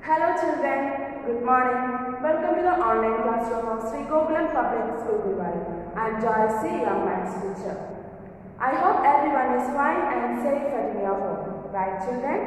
Hello children, good morning. Welcome to the online classroom of Sri Gokulam Public School, Dubai. I am Joyce, your maths teacher. I hope everyone is fine and safe at your home. Right children?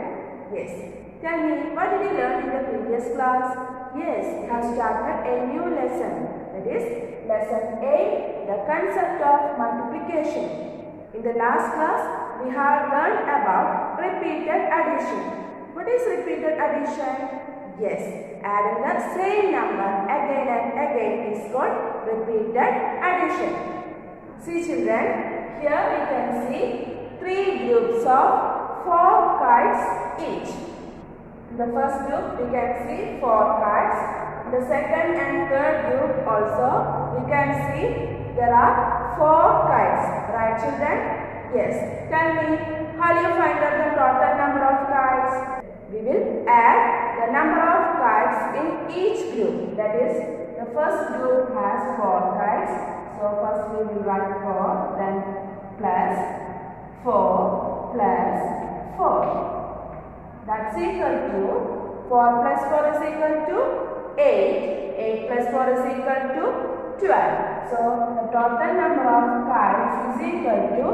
Yes. Tell me, what did you learn in the previous class? Yes, we have started a new lesson. That is, lesson 8, the concept of multiplication. In the last class, we have learned about repeated addition. What is repeated addition? Yes, adding the same number again and again is called repeated addition. See children, here we can see 3 groups of 4 kites each. In the first group we can see 4 kites. In the second and third group also we can see there are 4 kites. Right children? Yes. Tell me, how do you find out the total number of kites? We will add the number of kites in each group. That is, the first group has 4 kites. So first we will write 4, then plus 4 plus 4. That's equal to 4 plus 4 is equal to 8. 8 plus 4 is equal to 12. So the total number of kites is equal to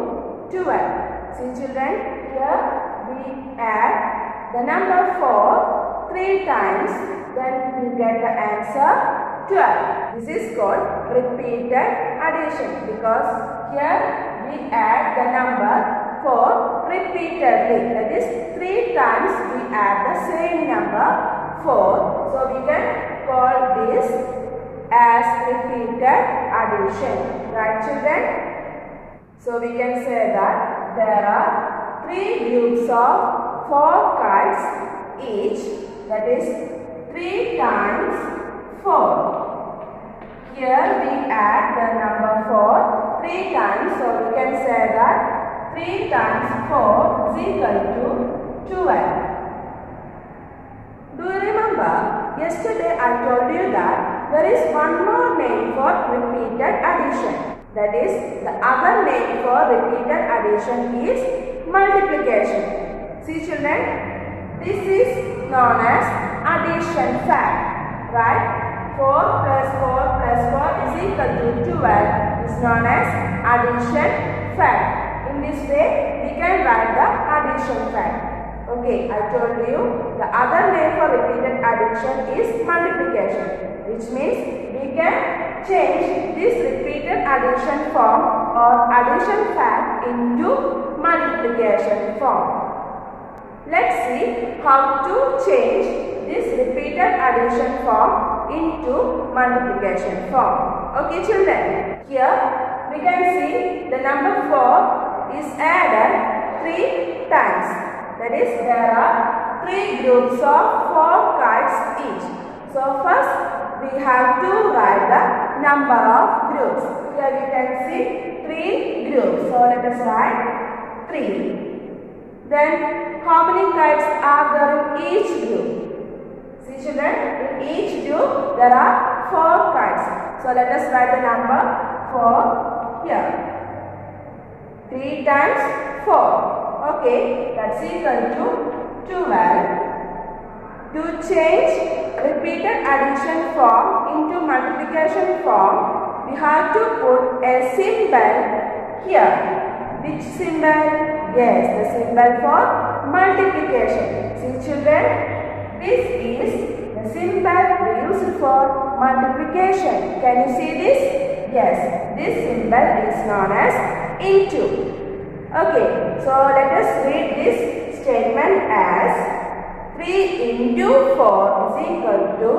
12. See children, here we add the number 4 3 times, then we get the answer 12. This is called repeated addition because here we add the number 4 repeatedly. That is 3 times we add the same number 4. So we can call this as repeated addition. Right children? So we can say that there are 3 groups of 4 kites each, that is 3 times 4. Here we add the number 4 3 times, so we can say that 3 times 4 is equal to 12. Do you remember? Yesterday I told you that there is one more name for repeated addition. That is, the other name for repeated addition is multiplication. See children, this is known as addition fact, right? 4 plus 4 plus 4 is equal to 12 is known as addition fact. In this way, we can write the addition fact. Okay, I told you the other name for repeated addition is multiplication, which means we can change this repeated addition form or addition fact into multiplication form. Let's see how to change this repeated addition form into multiplication form. Okay children, here we can see the number 4 is added 3 times. That is, there are 3 groups of 4 kites each. So first we have to write the number of groups. Here we can see 3 groups. So let us write 3. Then how many kites are there in each group? See children, in each group there are 4 kites. So let us write the number 4 here. 3 times 4. Okay, that's equal to 12. To change repeated addition form into multiplication form, we have to put a symbol here. Which symbol? Yes, the symbol for multiplication. See children, this is the symbol we use for multiplication. Can you see this? Yes, this symbol is known as into. Okay, so let us read this statement as 3 into 4 is equal to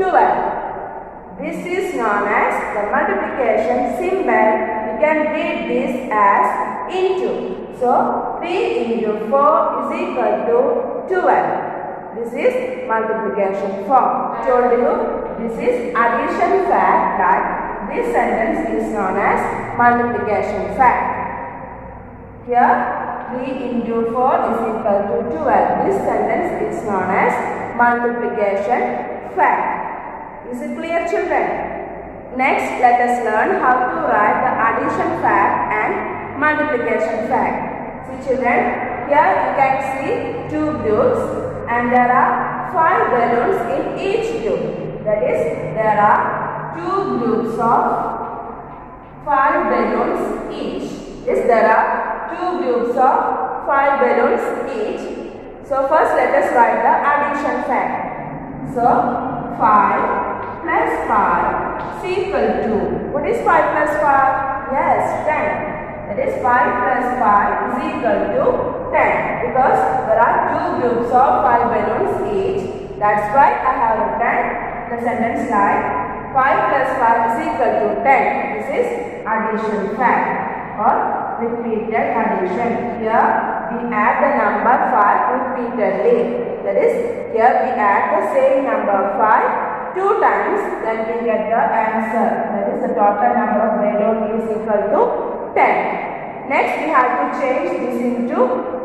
12. This is known as the multiplication symbol. We can read this as into. So 3 into 4 is equal to 12. This is multiplication form. I told you this is addition fact, that this sentence is known as multiplication fact. Here 3 into 4 is equal to 12. This sentence is known as multiplication fact. Is it clear children? Next, let us learn how to write the addition fact and multiplication fact. See children, here you can see 2 groups and there are 5 balloons in each group. That is, there are 2 groups of 5 balloons each. Yes, there are 2 groups of 5 balloons each. So first let us write the addition fact. So 5 plus 5 is equal to, what is 5 plus 5? Yes, 10. That is 5 plus 5 is equal to 10 because there are 2 groups of 5 balloons each. That's why I have written the sentence like 5 plus 5 is equal to 10. This is addition fact or repeated addition. Here we add the number 5 repeatedly. That is, here we add the same number 5 2 times, then we get the answer. That is, the total number of balloons is equal to 10. Next, we have to change this into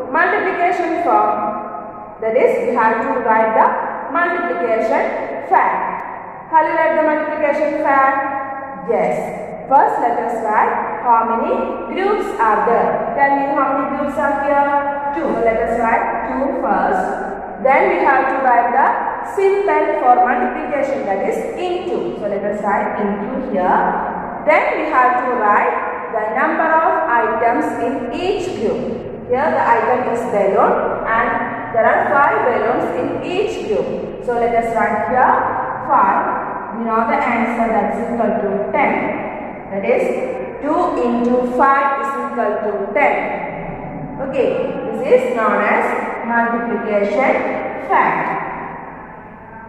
multiplication form. That is, we have to write the multiplication fact. How do you write the multiplication fact? Yes. First, let us write how many groups are there. Tell me how many groups are here? 2. So let us write 2 first. Then we have to write the symbol for multiplication, that is into. So let us write into here. Then we have to write the number of items in each group. Here the item is balloon and there are 5 balloons in each group. So let us write here 5. We know the answer, that is equal to 10. That is 2 into 5 is equal to 10. Okay, this is known as multiplication fact.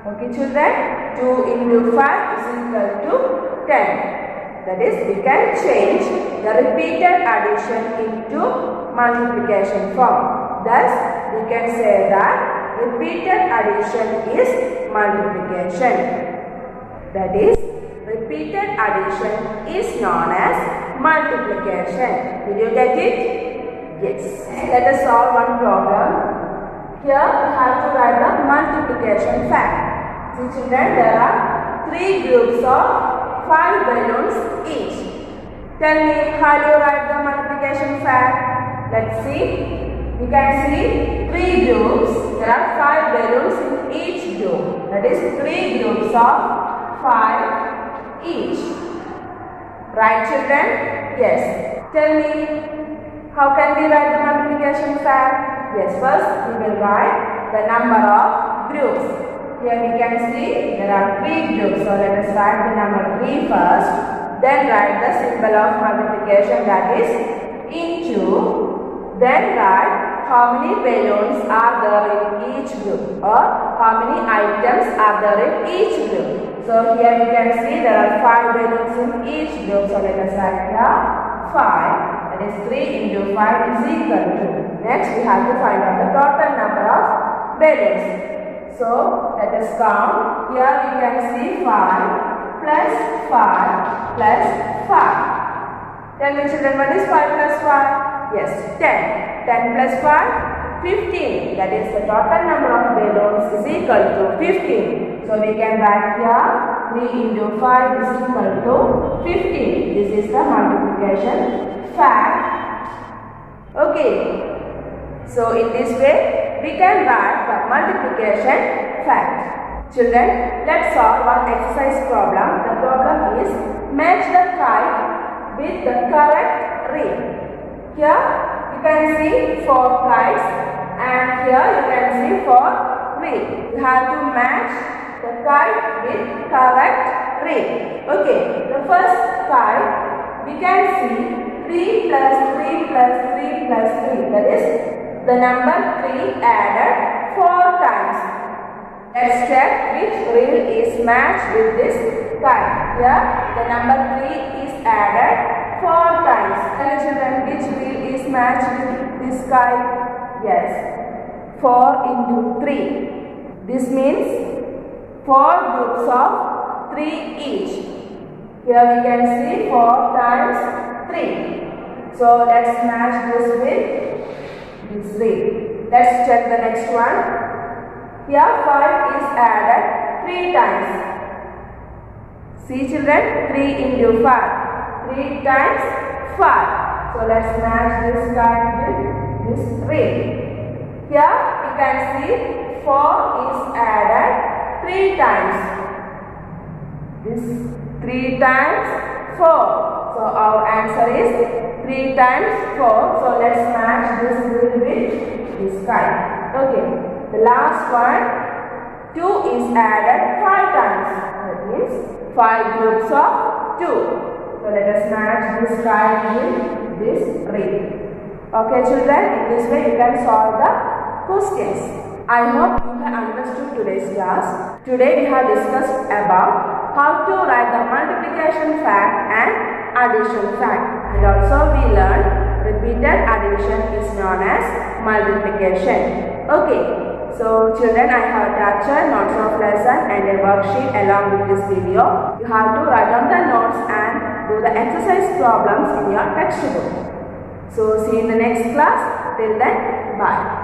Okay children, 2 into 5 is equal to 10. That is, we can change the repeated addition into multiplication form. Thus, we can say that repeated addition is multiplication. That is, repeated addition is known as multiplication. Did you get it? Yes. Let us solve one problem. Here we have to write the multiplication fact. See children, there are 3 groups of 5 balloons each. Tell me how do you write the multiplication fact? Let's see. We can see 3 groups. There are 5 balloons in each group. That is 3 groups of 5 each. Right children? Yes. Tell me how can we write the multiplication fact? Yes, first we will write the number of groups. Here we can see there are 3 groups. So let us write the number 3 first. Then write the symbol of multiplication, that is into. Then write how many balloons are there in each group or how many items are there in each group. So here we can see there are 5 balloons in each group. So let us write here 5. That is 3 into 5 is equal to. Next we have to find out the total number of balloons. So let us count. Here we can see 5 plus 5 plus 5. Tell me children, what is 5 plus 5? Yes, 10. 10 plus 5? 15. That is the total number of balloons is equal to 15. So we can write here 3 into 5 is equal to 15. This is the multiplication fact. Okay. So in this way we can write the multiplication fact. Children, let's solve one exercise problem. The problem is match the kite with the correct ring. Here you can see 4 kites and here you can see 4 rings. You have to match the kite with correct ring. Okay, the first kite we can see 3 plus 3 plus 3 plus 3. That is the number 3 added 4 times. Let's check which reel is matched with this kite. Here the number 3 is added 4 times. Tell children, which reel is matched with this kite? Yes, 4 into 3. This means 4 groups of 3 each. Here we can see 4 times 3. So let's match this with this reel. Let's check the next one. Here 5 is added 3 times. See children, 3 into 5. 3 times 5. So let's match this kite with this reel. Here you can see 4 is added 3 times. This 3 times 4. So our answer is 3 times 4. So let's match this grid with this guy. Okay. The last one, 2 is added 5 times. That means 5 groups of 2. So let us match this guy with this ring. Okay children, in this way you can solve the questions. I hope you have understood today's class. Today we have discussed about how to write the multiplication fact and addition fact. And also we learned repeated addition is known as multiplication. Okay, so children, I have attached notes of lesson and a worksheet along with this video. You have to write down the notes and do the exercise problems in your textbook. So see you in the next class. Till then, bye.